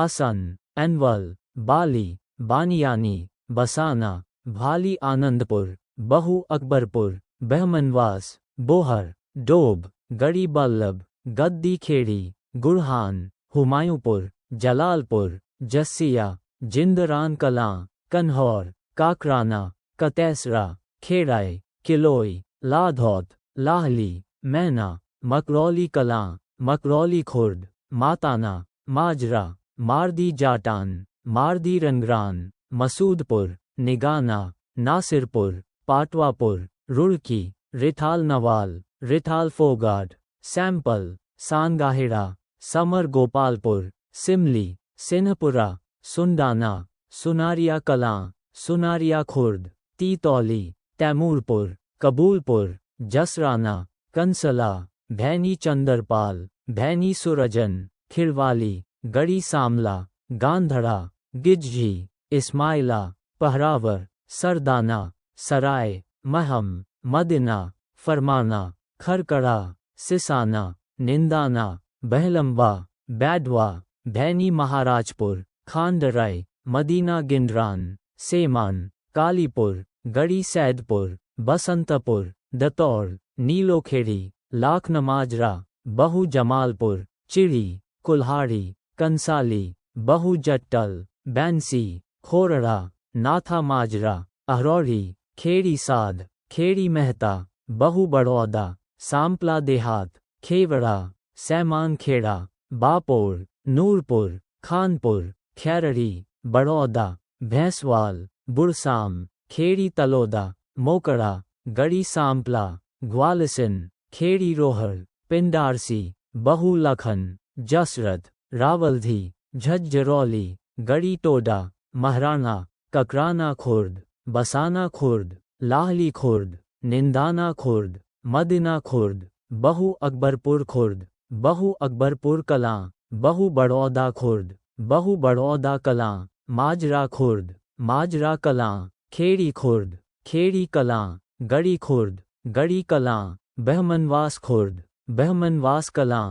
असन, एनवल, बाली, बानियानी, बसाना, भाली आनंदपुर, बहु अकबरपुर, बहमनवास, बोहर, डोब, गड़ी बल्लभ, गद्दी खेड़ी, गुड़हान, हुमायूंपुर, जलालपुर, जस्सिया, जिंदरान कलां, कन्हौर, काकराना, कतैसरा, खेड़ाई, किलोई, लाधौत, लाहली, मैना, मकरौली कलां, मकरौली खुर्द, माताना, माजरा, मारदी जाटान, मारदी रंगरान, मसूदपुर, निगाना, नासिरपुर, पाटवापुर, रुड़की, रिठाल नवाल, रिठाल फोगाट, सैंपल, सानगाहेड़ा, समर गोपालपुर, सिमली, सिन्हपुरा, सुंडाना, सुनारिया कलां, सुनारिया खुर्द, तीतौली, तैमूरपुर, कबूलपुर, जसराना, कंसला, भैनी चंदरपाल, भैनी सुरजन, खिड़वाली, गड़ी सामला, गांधड़ा, गिज्झी, इस्माइला, पहरावर, सरदाना, सराय, महम, मदिना, फरमाना, खरकड़ा, सिसाना, निंदाना, बहलम्बा, बैडवा, भैनी महाराजपुर, खांडराई, मदीना गिंडरान, सेमान, कालीपुर, गड़ी सैदपुर, बसंतपुर, दतौर, नीलोखेड़ी, लाखनमाजरा, बहु जमालपुर, चिड़ी, कुल्हाड़ी, कंसाली, बहु जट्टल, बैंसी, खोरड़ा, नाथा माजरा, अहरौरी, खेड़ी साध, खेड़ी मेहता, बहु बड़ौदा, सांपला देहात, खेवड़ा, सैमान खेड़ा, बापोर, नूरपुर, खानपुर, खैरड़ी, बड़ौदा, भैंसवाल, बुरसाम, खेड़ी तलोदा, मोकड़ा, गड़ी सांपला, ग्वालसिन, खेड़ी रोहर, पिंडारसी, बहु लखन, जसरत, रावलधी, झज्जरौली, गड़ी टोडा, महराना, ककराना खुर्द, बसाना खुर्द, लाहली खुर्द, निंदाना खुर्द, मदिना खुर्द, बहु अकबरपुर खुर्द, बहु अकबरपुर कलां, बहु बड़ौदा खुर्द, बहु बड़ौदा कलां, माजरा खुर्द, माजरा कलां, खेड़ी खुर्द, खेड़ी कलां, गड़ी खुर्द, गड़ी कलां, बहमनवास खुर्द, बहमनवास कलां,